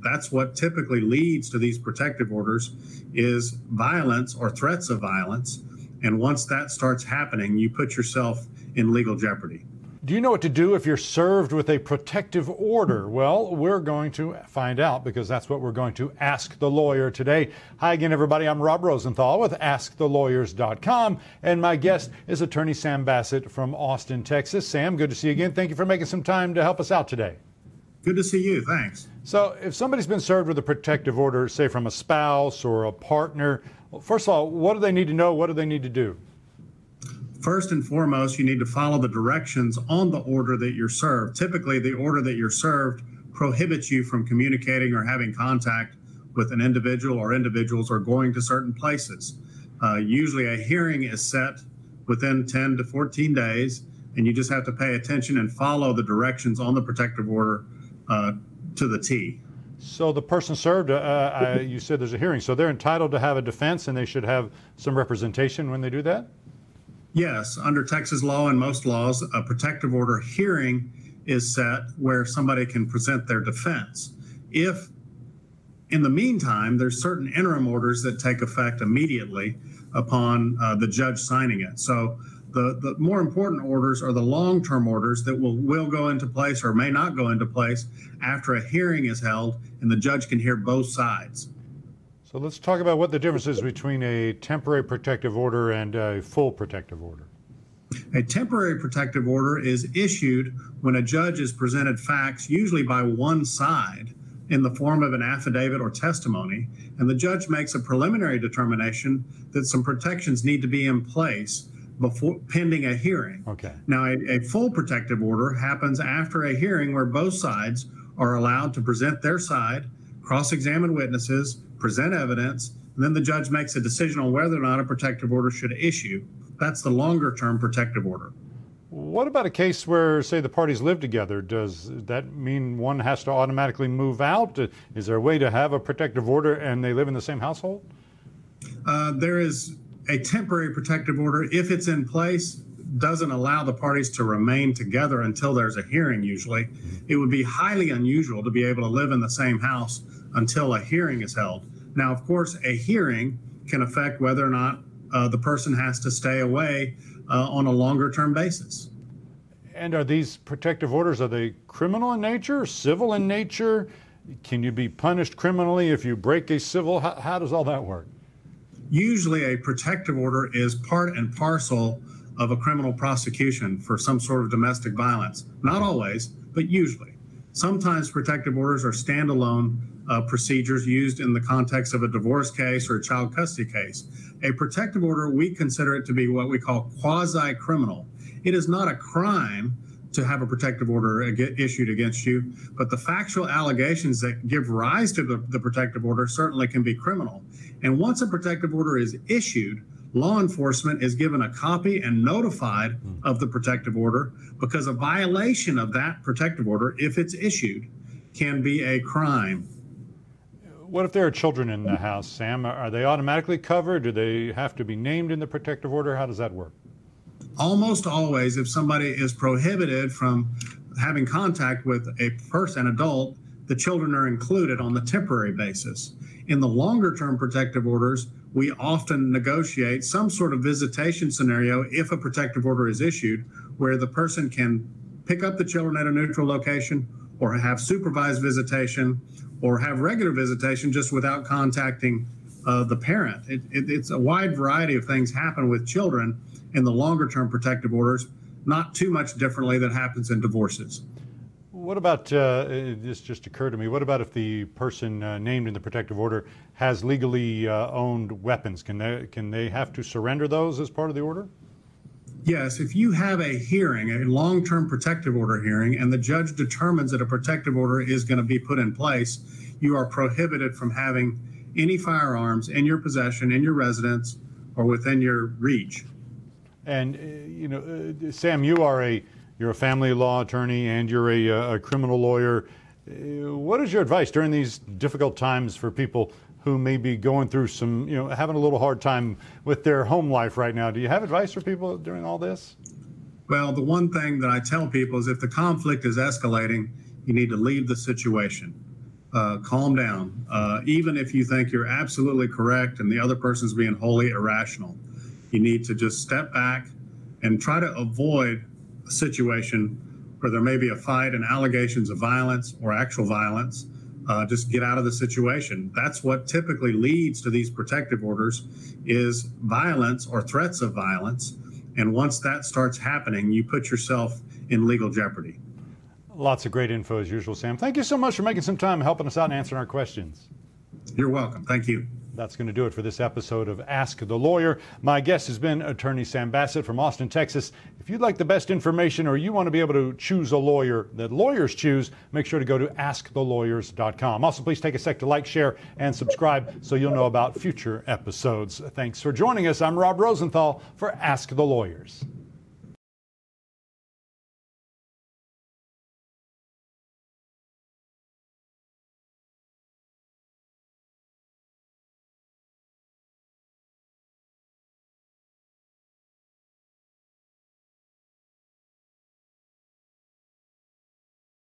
That's what typically leads to these protective orders is violence or threats of violence. And once that starts happening, you put yourself in legal jeopardy. Do you know what to do if you're served with a protective order? Well, we're going to find out because that's what we're going to ask the lawyer today. Hi again, everybody. I'm Rob Rosenthal with AskTheLawyers.com, and my guest is attorney Sam Bassett from Austin, Texas. Sam, good to see you again. Thank you for making some time to help us out today. Good to see you. Thanks. So if somebody's been served with a protective order, say from a spouse or a partner, well, first of all, what do they need to know? What do they need to do? First and foremost, you need to follow the directions on the order that you're served. Typically, the order that you're served prohibits you from communicating or having contact with an individual or individuals or going to certain places. Usually a hearing is set within 10 to 14 days, and you just have to pay attention and follow the directions on the protective order to the T. So the person served, you said there's a hearing, so they're entitled to have a defense and they should have some representation when they do that? Yes, under Texas law and most laws, a protective order hearing is set where somebody can present their defense. If, in the meantime, there's certain interim orders that take effect immediately upon the judge signing it. So the more important orders are the long-term orders that will go into place or may not go into place after a hearing is held and the judge can hear both sides. So let's talk about what the difference is between a temporary protective order and a full protective order. A temporary protective order is issued when a judge is presented facts, usually by one side, in the form of an affidavit or testimony, and the judge makes a preliminary determination that some protections need to be in place before pending a hearing. Okay. Now, a full protective order happens after a hearing where both sides are allowed to present their side, cross-examine witnesses, present evidence, and then the judge makes a decision on whether or not a protective order should issue. That's the longer-term protective order. What about a case where, say, the parties live together? Does that mean one has to automatically move out? Is there a way to have a protective order and they live in the same household? There is a temporary protective order. If it's in place, doesn't allow the parties to remain together until there's a hearing usually. It would be highly unusual to be able to live in the same house until a hearing is held. Now, of course, a hearing can affect whether or not the person has to stay away on a longer-term basis. And are these protective orders, are they criminal in nature, civil in nature? Can you be punished criminally if you break a civil? How does all that work? Usually a protective order is part and parcel of a criminal prosecution for some sort of domestic violence. Not always, but usually. Sometimes protective orders are standalone procedures used in the context of a divorce case or a child custody case. A protective order, we consider it to be what we call quasi-criminal. It is not a crime to have a protective order issued against you, but the factual allegations that give rise to the protective order certainly can be criminal. And once a protective order is issued, law enforcement is given a copy and notified of the protective order because a violation of that protective order, if it's issued, can be a crime. What if there are children in the house, Sam? Are they automatically covered? Do they have to be named in the protective order? How does that work? Almost always, if somebody is prohibited from having contact with a person, an adult, the children are included on the temporary basis. In the longer-term protective orders, we often negotiate some sort of visitation scenario if a protective order is issued where the person can pick up the children at a neutral location or have supervised visitation or have regular visitation just without contacting the parent. It's a wide variety of things happen with children in the longer-term protective orders, not too much differently than happens in divorces. What about, this just occurred to me, what about if the person named in the protective order has legally owned weapons? Can they have to surrender those as part of the order? Yes, if you have a hearing, a long-term protective order hearing, and the judge determines that a protective order is going to be put in place, you are prohibited from having any firearms in your possession, in your residence, or within your reach. And, Sam, you're a family law attorney and you're a criminal lawyer. What is your advice during these difficult times for people who may be going through some, having a little hard time with their home life right now? Do you have advice for people during all this? Well, the one thing that I tell people is if the conflict is escalating, you need to leave the situation. calm down. Even if you think you're absolutely correct and the other person's being wholly irrational, you need to just step back and try to avoid a situation where there may be a fight and allegations of violence or actual violence. Just get out of the situation. That's what typically leads to these protective orders, is violence or threats of violence. And once that starts happening, you put yourself in legal jeopardy. Lots of great info as usual, Sam. Thank you so much for making some time helping us out and answering our questions. You're welcome. Thank you. That's going to do it for this episode of Ask the Lawyer. My guest has been attorney Sam Bassett from Austin, Texas. If you'd like the best information or you want to be able to choose a lawyer that lawyers choose, make sure to go to askthelawyer.com. Also, please take a sec to like, share, and subscribe so you'll know about future episodes. Thanks for joining us. I'm Rob Rosenthal for Ask the Lawyers.